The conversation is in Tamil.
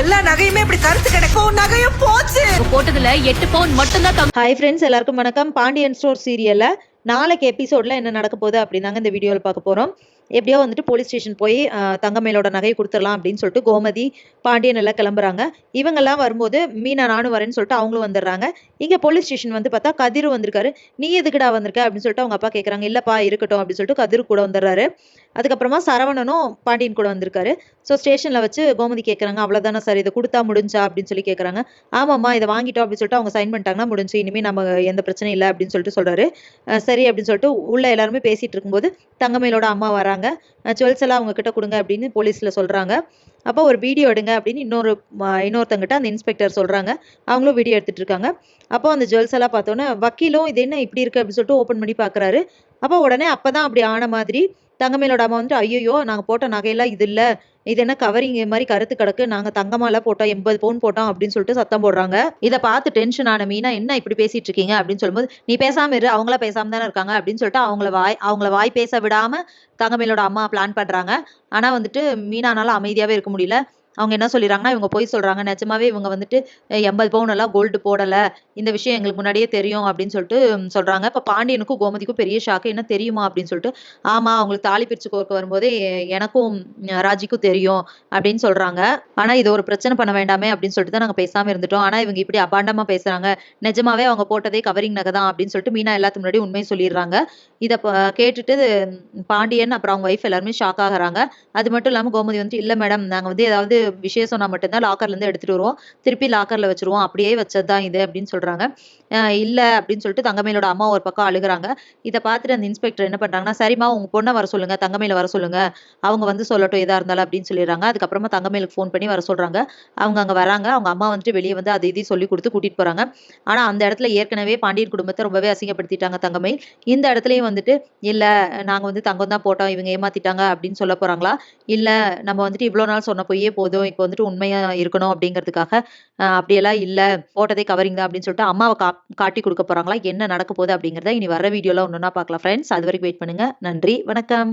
எல்லா நகையுமே இப்படி கருத்து கிடக்கும், நகையும் போச்சு. போட்டதுல 8 பவுன் மட்டும் தான். ஹாய் ஃப்ரெண்ட்ஸ், எல்லாருக்கும் வணக்கம். பாண்டியன் ஸ்டோர் சீரியல்ல நாளைக்கு எபிசோட்ல என்ன நடக்க போகுது அப்படின்னாங்க இந்த வீடியோவில் பார்க்க போறோம். எப்படியோ வந்துட்டு போலீஸ் ஸ்டேஷன் போய் தங்கமேலோட நகையை கொடுத்துடலாம் அப்படின்னு சொல்லிட்டு கோமதி பாண்டியன் எல்லாம் கிளம்புறாங்க. இவங்கெல்லாம் வரும்போது மீனா நானும் வரேன்னு சொல்லிட்டு அவங்களும் வந்துடுறாங்க. இங்கே போலீஸ் ஸ்டேஷன் வந்து பார்த்தா கதிர் வந்திருக்காரு. நீ எதுக்குடா வந்திருக்க அப்படின்னு சொல்லிட்டு அவங்க அப்பா கேட்குறாங்க. இல்லப்பா இருக்கட்டும் அப்படின்னு சொல்லிட்டு கதிர் கூட வந்துடுறாரு. அதுக்கப்புறமா சரவணனும் பாண்டியன் கூட வந்திருக்காரு. ஸோ ஸ்டேஷனில் வச்சு கோமதி கேட்குறாங்க, அவ்வளோதானே சார், இதை கொடுத்தா முடிஞ்சா அப்படின்னு சொல்லி கேட்குறாங்க. ஆமாம்மா, இதை வாங்கிட்டோம் அப்படின்னு சொல்லிட்டு அவங்க சைன் பண்ணிட்டாங்கன்னா முடிஞ்சு, இனிமேல் நம்ம எந்த பிரச்சனையும் இல்லை அப்படின்னு சொல்லிட்டு சொல்கிறாரு. சரி அப்படின்னு சொல்லிட்டு உள்ள எல்லாருமே பேசிகிட்டு இருக்கும்போது தங்கமேலோட அம்மா வராங்க. ஜுவல்ஸ் எல்லாம் அவங்க கிட்ட கொடுங்க அப்படின்னு போலீஸில் சொல்கிறாங்க. அப்போ ஒரு வீடியோ எடுங்க அப்படின்னு இன்னொருத்தங்கிட்ட அந்த இன்ஸ்பெக்டர் சொல்கிறாங்க. அவங்களும் வீடியோ எடுத்துகிட்டு இருக்காங்க. அப்போ அந்த ஜுவல்ஸ் எல்லாம் பார்த்தோன்னே வக்கீலும் இது என்ன இப்படி இருக்குது அப்படின்னு சொல்லிட்டு ஓப்பன் பண்ணி பார்க்குறாரு. அப்போ உடனே அப்போ தான் அப்படி ஆன மாதிரி தங்கமேலோட அம்மா வந்துட்டு, ஐயோ நாங்கள் போட்ட நகையெல்லாம் இது இல்லை, இது என்ன கவரிங் மாதிரி கருத்து கிடக்கு, நாங்கள் தங்கமாலாம் போட்டோம், 80 பவுன் போட்டோம் அப்படின்னு சொல்லிட்டு சத்தம் போடுறாங்க. இதை பார்த்து டென்ஷன் ஆன மீனா, என்ன இப்படி பேசிட்டு இருக்கீங்க அப்படின்னு சொல்லும்போது, நீ பேசாம இரு, அவங்களா பேசாம தானே இருக்காங்க அப்படின்னு சொல்லிட்டு அவங்கள வாய் பேச விடாம தங்கமேலோட அம்மா பிளான் பண்றாங்க. ஆனா வந்துட்டு மீனானால அமைதியாவே இருக்க முடியல. அவங்க என்ன சொல்லிடுறாங்கன்னா, இவங்க போய் சொல்றாங்க, நிஜமாவே இவங்க வந்துட்டு 80 பவுன் எல்லாம் கோல்டு போடல, இந்த விஷயம் எங்களுக்கு முன்னாடியே தெரியும் அப்படின்னு சொல்லிட்டு சொல்றாங்க. இப்ப பாண்டியனுக்கும் கோமதிக்கும் பெரிய ஷாக்கு. என்ன தெரியுமா அப்படின்னு சொல்லிட்டு, ஆமா அவங்களுக்கு தாலி பிரிச்சு கோர்க்க வரும்போதே எனக்கும் ராஜிக்கும் தெரியும் அப்படின்னு சொல்றாங்க. ஆனா இது ஒரு பிரச்சனை பண்ண வேண்டாமே அப்படின்னு சொல்லிட்டு தான் நாங்க பேசாம இருந்துட்டோம். ஆனா இவங்க இப்படி அபாண்டமா பேசுறாங்க, நிஜமாவே அவங்க போட்டதே கவரிங் நகை தான் அப்படின்னு சொல்லிட்டு மீனா எல்லாத்துக்கு முன்னாடி உண்மையை சொல்லிடுறாங்க. இதை கேட்டுட்டு பாண்டியன் அப்புறம் அவங்க ஒய்ஃப் எல்லாருமே ஷாக் ஆகுறாங்க. அது மட்டும் இல்லாம கோமதி வந்துட்டு, இல்ல மேடம், நாங்க வந்து ஏதாவது விஷயம் சொன்னா மட்டும்தான் லாக்கர்ல இருந்து எடுத்துட்டு வருவோம், திருப்பி லாக்கர்ல வச்சிருவோம், அப்படியே வச்சதுதான் இது அப்படின்னு சொல்றாங்க. இல்ல அப்படின்னு சொல்லிட்டு தங்கமேலோட அம்மா ஒரு பக்கம் அழுகுறாங்க. இதை பார்த்துட்டு அந்த இன்ஸ்பெக்டர் என்ன பண்றாங்கன்னா, சரிம்மா உங்க பொண்ணை வர சொல்லுங்க, தங்கமேல வர சொல்லுங்க, அவங்க வந்து சொல்லட்டும் எதா இருந்தாலும் அப்படின்னு சொல்லிடுறாங்க. அதுக்கப்புறமா தங்கமேலுக்கு ஃபோன் பண்ணி வர சொல்றாங்க. அவங்க அங்க வராங்க. அவங்க அம்மா வந்துட்டு வெளியே வந்து அதை இதையும் சொல்லி கொடுத்து கூட்டிட்டு போறாங்க. ஆனா அந்த இடத்துல ஏற்கனவே பாண்டியன் குடும்பத்தை ரொம்பவே அசிங்கப்படுத்திட்டாங்க தங்கமேல். இந்த இடத்துலயும் வந்துட்டு, இல்ல நாங்க வந்து தங்கம் தான் போட்டோம், இவங்க ஏமாத்திட்டாங்க அப்படின்னு சொல்ல போறாங்களா, இல்ல நம்ம வந்துட்டு இவ்வளவு நாள் சொன்ன பொய்யே போதும், இப்போ வந்துட்டு உண்மையா இருக்கணும் அப்படிங்கிறதுக்காக அப்படியெல்லாம் இல்ல, போட்டதே கவரிங் தான் அப்படின்னு சொல்லிட்டு அம்மாவை காட்டி கொடுக்க போறாங்களா, என்ன நடக்க போகுது அப்படிங்கிறத இனி வர வீடியோல ஒன்னொன்னா பார்க்கலாம் ஃப்ரெண்ட்ஸ். அது வரைக்கும் வெயிட் பண்ணுங்க. நன்றி, வணக்கம்.